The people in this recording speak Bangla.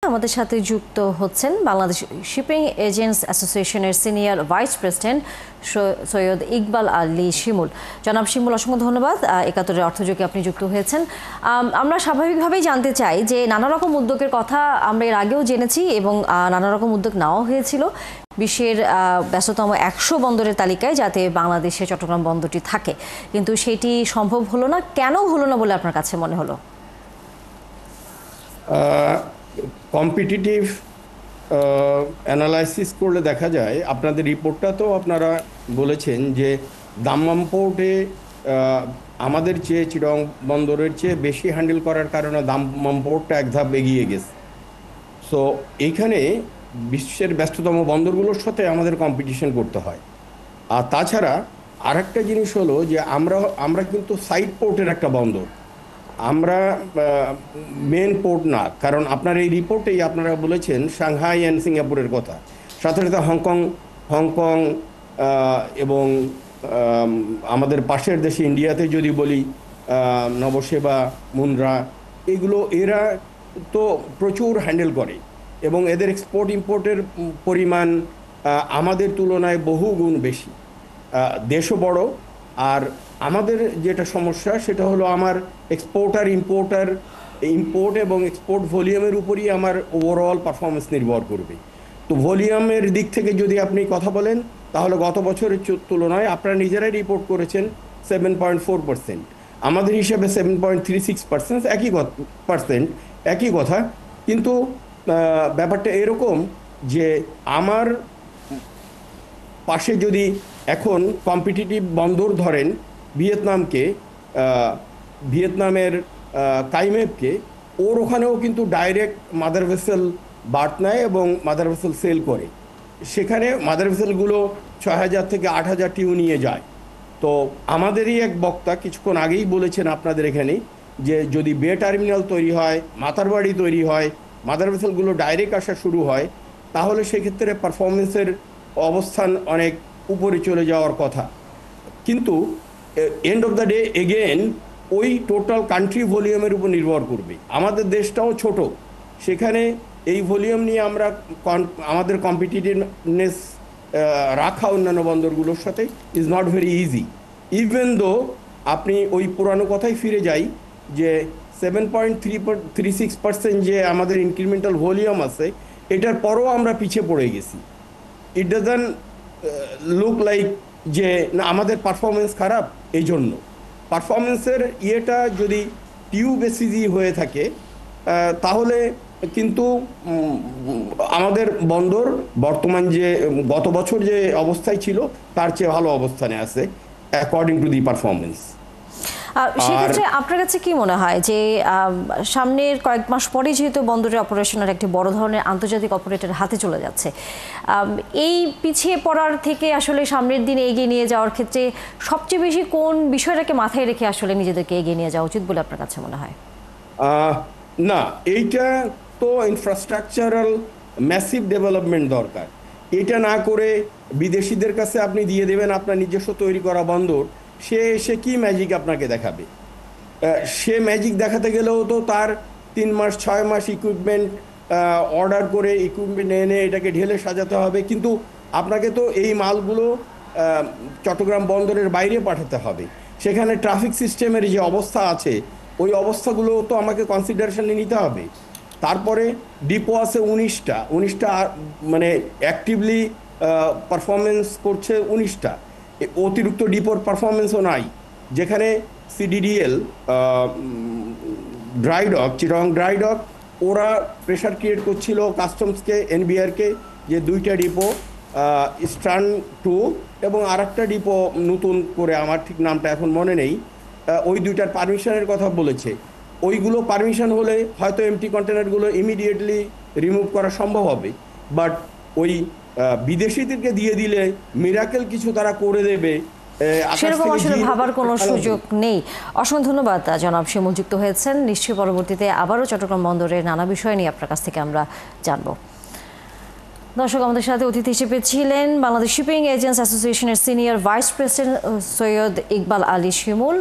আমাদের সাথে যুক্ত হচ্ছেন বাংলাদেশ শিপিং এজেন্টস অ্যাসোসিয়েশনের senior vice president Syed Iqbal Ali Shimul. জনাব শিমুল, অসংখ্য ধন্যবাদ। একাত্তরের অর্থযোগে আপনি যুক্ত হয়েছেন। আমরা স্বাভাবিকভাবেই জানতে চাই যে নানা রকম উদ্যোগের কথা আমরা এর আগেও জেনেছি এবং নানা রকম উদ্যোগ নেওয়া হয়েছিল বিশ্বের ব্যস্ততম 100 বন্দরের তালিকায়, যাতে বাংলাদেশে চট্টগ্রাম বন্দরটি থাকে, কিন্তু সেটি সম্ভব হলো না। কেন হলো না বলে আপনার কাছে মনে হলো? কম্পিটিটিভ অ্যানালাইসিস করলে দেখা যায়, আপনাদের রিপোর্টটা তো আপনারা বলেছেন যে দাম্মাম পোর্টে আমাদের চেয়ে চিটং বন্দরের চেয়ে বেশি হ্যান্ডেল করার কারণে দাম্মাম পোর্টটা এক ধাপ এগিয়ে গেছে। সো এইখানে বিশ্বের ব্যস্ততম বন্দরগুলোর সাথে আমাদের কম্পিটিশন করতে হয়। আর তাছাড়া আরেকটা জিনিস হলো যে আমরা কিন্তু সাইড পোর্টের একটা বন্দর, আমরা মেন পোর্ট না। কারণ আপনার এই রিপোর্টেই আপনারা বলেছেন সাংহাই অ্যান্ড সিঙ্গাপুরের কথা, সাথে সাথে হংকং এবং আমাদের পাশের দেশে ইন্ডিয়াতে যদি বলি নবসেবা, মুন্দ্রা, এরা তো প্রচুর হ্যান্ডেল করে এবং এদের এক্সপোর্ট ইম্পোর্টের পরিমাণ আমাদের তুলনায় বহু গুণ বেশি। দেশও বড়। আর আমাদের যেটা সমস্যা সেটা হলো আমার ইম্পোর্ট এবং এক্সপোর্ট ভলিউমের উপরই আমার ওভারঅল পারফরমেন্স নির্ভর করবে। তো ভলিউমের দিক থেকে যদি আপনি কথা বলেন, তাহলে গত বছরের তুলনায় আপনারা নিজেরাই রিপোর্ট করেছেন 7.4%, আমাদের হিসাবে 7.36%, একই কথা। কিন্তু ব্যাপারটা এরকম যে আমার পাশে যদি এখন কম্পিটিটিভ বন্দর ধরেন ভিয়েতনামের কাইমেবকে, ওর ওখানেও কিন্তু ডাইরেক্ট মাদার ভেসেল বার্থ নেয় এবং মাদার ভেসেল সেল করে। সেখানে মাদার ভেসেলগুলো 6,000 থেকে 8,000 টিউ নিয়ে যায়। তো আমাদেরই এক বক্তা কিছুক্ষণ আগেই বলেছেন আপনাদের এখানে যে যদি বে টার্মিনাল তৈরি হয়, মাতারবাড়ি তৈরি হয়, মাদার ভেসেলগুলো ডাইরেক্ট আসা শুরু হয়, তাহলে সেক্ষেত্রে পারফরমেন্সের অবস্থান অনেক উপরে চলে যাওয়ার কথা। কিন্তু end of the day again ওই টোটাল কান্ট্রি ভলিউমের উপর নির্ভর করবে। আমাদের দেশটাও ছোট, সেখানে এই ভলিউম নিয়ে আমরা আমাদের কম্পিটিটিভনেস রাখা অন্যান্য বন্দরগুলোর সাথে is not very easy. Even though আপনি ওই পুরানো কথাই ফিরে যাই যে 7.36% যে আমাদের ইনক্রিমেন্টাল ভলিউম আছে, এটার পরও আমরা পিছিয়ে পড়ে গেছি। ইট ডাজন্ট লুক লাইক যে না আমাদের পারফরমেন্স খারাপ। এই জন্য পারফরমেন্সের ইয়েটা যদি টিউ বেসিসই হয়ে থাকে, তাহলে কিন্তু আমাদের বন্দর বর্তমান যে গত বছর যে অবস্থায় ছিল তার চেয়ে ভালো অবস্থানে আছে অ্যাকর্ডিং টু দি পারফরমেন্স। সেক্ষেত্রে আপনার কাছে কি মনে হয় যে সামনের কয়েক মাস পরে যেহেতু বন্দরের অপারেশনের একটি বড় ধরনের আন্তর্জাতিক অপারেটর হাতে চলে যাচ্ছে, এই পিছিয়ে পড়ার থেকে আসলে সামনের দিনে এগিয়ে নিয়ে যাওয়ার ক্ষেত্রে সবচেয়ে বেশি কোন বিষয়টাকে মাথায় রেখে আসলে নিজেদেরকে এগিয়ে নিয়ে যাওয়া উচিত বলে আপনার কাছে মনে হয়? না, এইটা তো ইনফ্রাস্ট্রাকচারাল ম্যাসিভ ডেভেলপমেন্ট দরকার। এটা না করে বিদেশিদের কাছে আপনি দিয়ে দেবেন আপনার নিজস্ব তৈরি করা বন্দর, সে কি ম্যাজিক আপনাকে দেখাবে? সে ম্যাজিক দেখাতে গেলেও তো তার 3 মাস 6 মাস ইকুইপমেন্ট অর্ডার করে ইকুইপমেন্ট এনে এটাকে ঢেলে সাজাতে হবে। কিন্তু আপনাকে তো এই মালগুলো চট্টগ্রাম বন্দরের বাইরে পাঠাতে হবে। সেখানে ট্রাফিক সিস্টেমের যে অবস্থা আছে, ওই অবস্থাগুলো তো আমাকে কনসিডারেশনে নিতে হবে। তারপরে ডিপো আছে 19টা মানে অ্যাক্টিভলি পারফরমেন্স করছে 19টা। অতিরিক্ত ডিপোর পারফরমেন্সও নাই, যেখানে সিডিডিএল ড্রাইডক, চিটং ড্রাইডক, ওরা প্রেশার ক্রিয়েট করছিল কাস্টমসকে, এনবিআরকে, যে 2টা ডিপো ইস্টার্ন 2 এবং আরেকটা ডিপো নতুন করে, আমার ঠিক নামটা এখন মনে নেই, ওই 2টার পারমিশনের কথা বলেছে। ওইগুলো পারমিশন হলে হয়তো এমটি কন্টেনারগুলো ইমিডিয়েটলি রিমুভ করা সম্ভব হবে। বাট ওই বিদেশিদেরকে দিয়ে দিলে মিরাকেল কিছু তারা করে দেবে, সেরকম আসলে ভাবার কোনো সুযোগ নেই। অসংখ্য ধন্যবাদ জনাব শিমুল, যুক্ত হয়েছেন। নিশ্চয়ই পরবর্তীতে আবারও চট্টগ্রাম বন্দরের নানা বিষয় নিয়ে আপনার কাছ থেকে আমরা জানব। দর্শক, আমাদের সাথে অতিথি হিসেবে ছিলেন বাংলাদেশ শিপিং এজেন্টস অ্যাসোসিয়েশনের senior vice president Syed Iqbal Ali শিমুল।